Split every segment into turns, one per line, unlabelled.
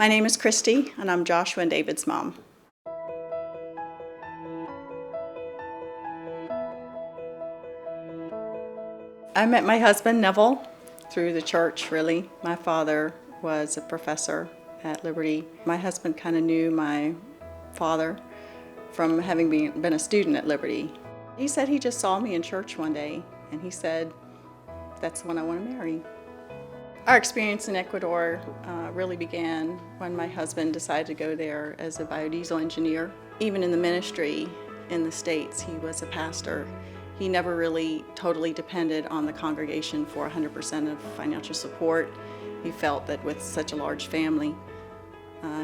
My name is Christy, and I'm Joshua and David's mom. I met my husband, Neville, through the church, really. My father was a professor at Liberty. My husband kind of knew my father from having been a student at Liberty. He said he just saw me in church one day, and he said, "That's the one I want to marry." Our experience in Ecuador really began when my husband decided to go there as a biodiesel engineer. Even in the ministry in the States, he was a pastor. He never really totally depended on the congregation for 100% of financial support. He felt that with such a large family,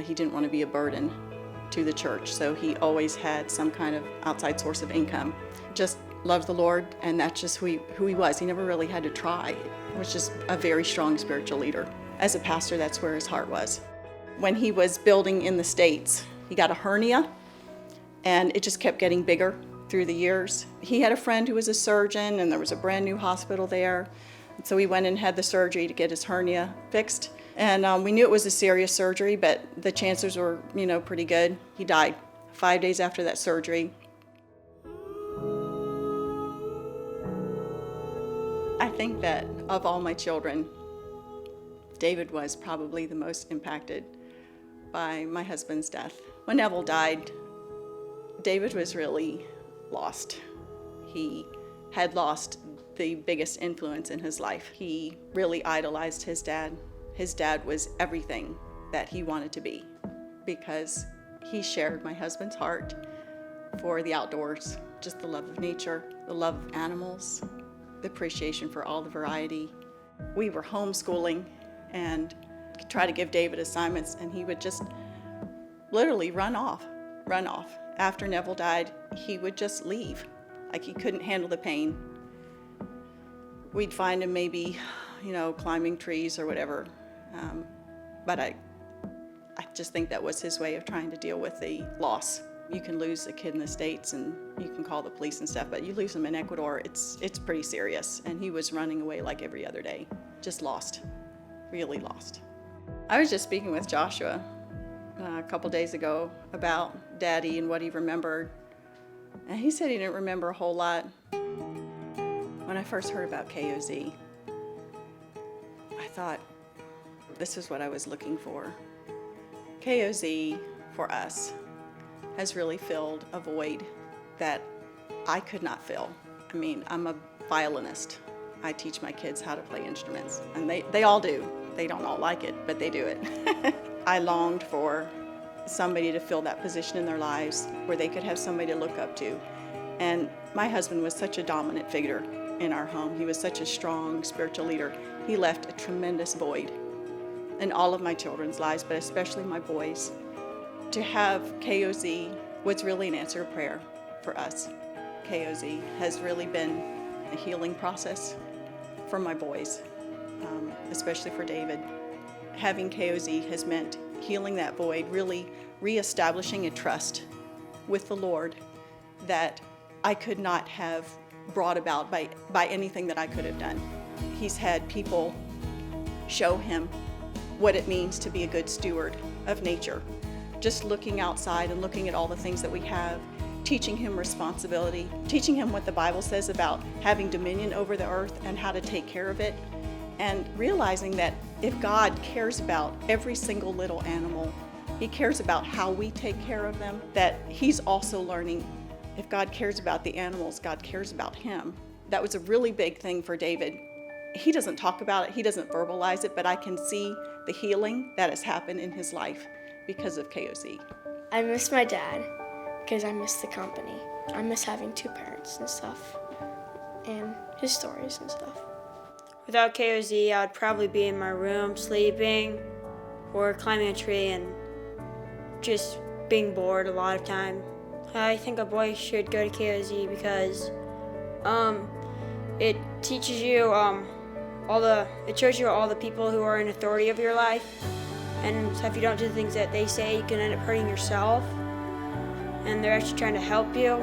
he didn't want to be a burden to the church, so he always had some kind of outside source of income. Just loved the Lord, and that's just who he was. He never really had to try. He was just a very strong spiritual leader. As a pastor, that's where his heart was. When he was building in the States, he got a hernia, and it just kept getting bigger through the years. He had a friend who was a surgeon, and there was a brand new hospital there. So we went and had the surgery to get his hernia fixed. And we knew it was a serious surgery, but the chances were, pretty good. He died 5 days after that surgery. I think that of all my children, David was probably the most impacted by my husband's death. When Neville died, David was really lost. He had lost the biggest influence in his life. He really idolized his dad. His dad was everything that he wanted to be because he shared my husband's heart for the outdoors, just the love of nature, the love of animals, the appreciation for all the variety. We were homeschooling and try to give David assignments, and he would just literally run off. After Neville died, he would just leave, like he couldn't handle the pain. We'd find him maybe, climbing trees or whatever, but I just think that was his way of trying to deal with the loss. You can lose a kid in the States and you can call the police and stuff, but you lose him in Ecuador, it's pretty serious. And he was running away like every other day, just lost, really lost. I was just speaking with Joshua a couple days ago about Daddy and what he remembered, and he said he didn't remember a whole lot. When I first heard about KOZ, I thought this is what I was looking for. KOZ, for us, has really filled a void that I could not fill. I mean, I'm a violinist. I teach my kids how to play instruments, and they all do. They don't all like it, but they do it. I longed for somebody to fill that position in their lives where they could have somebody to look up to. And my husband was such a dominant figure in our home. He was such a strong spiritual leader. He left a tremendous void in all of my children's lives, but especially my boys. To have KOZ was really an answer to prayer for us. KOZ has really been a healing process for my boys, especially for David. Having KOZ has meant healing that void, really reestablishing a trust with the Lord that I could not have brought about by anything that I could have done. He's had people show him what it means to be a good steward of nature. Just looking outside and looking at all the things that we have, teaching him responsibility, teaching him what the Bible says about having dominion over the earth and how to take care of it, and realizing that if God cares about every single little animal, he cares about how we take care of them, that he's also learning if God cares about the animals, God cares about him. That was a really big thing for David. He doesn't talk about it, he doesn't verbalize it, but I can see the healing that has happened in his life because of KOZ.
I miss my dad because I miss the company. I miss having two parents and stuff, and his stories and stuff.
Without KOZ, I would probably be in my room sleeping or climbing a tree and just being bored a lot of time. I think a boy should go to KOZ because it teaches you it shows you all the people who are in authority of your life, and so if you don't do the things that they say, you can end up hurting yourself, and they're actually trying to help you.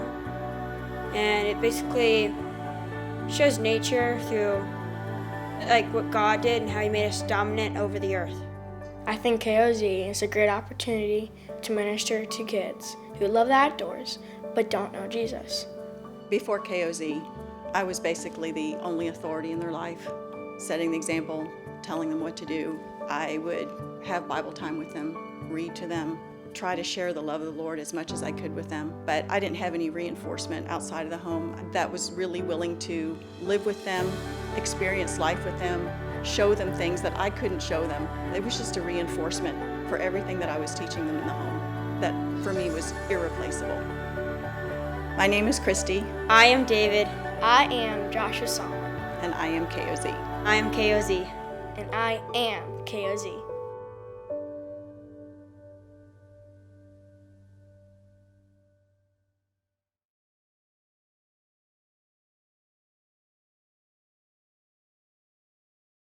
And it basically shows nature through like what God did and how he made us dominant over the earth.
I think KOZ is a great opportunity to minister to kids who love the outdoors but don't know Jesus.
Before KOZ, I was basically the only authority in their life, setting the example, telling them what to do. I would have Bible time with them, read to them, try to share the love of the Lord as much as I could with them. But I didn't have any reinforcement outside of the home that was really willing to live with them, experience life with them, show them things that I couldn't show them. It was just a reinforcement for everything that I was teaching them in the home that for me was irreplaceable. My name is Christy,
I am David.
I am Joshua Solomon,
and I am KOZ.
I am KOZ.
and I am KOZ.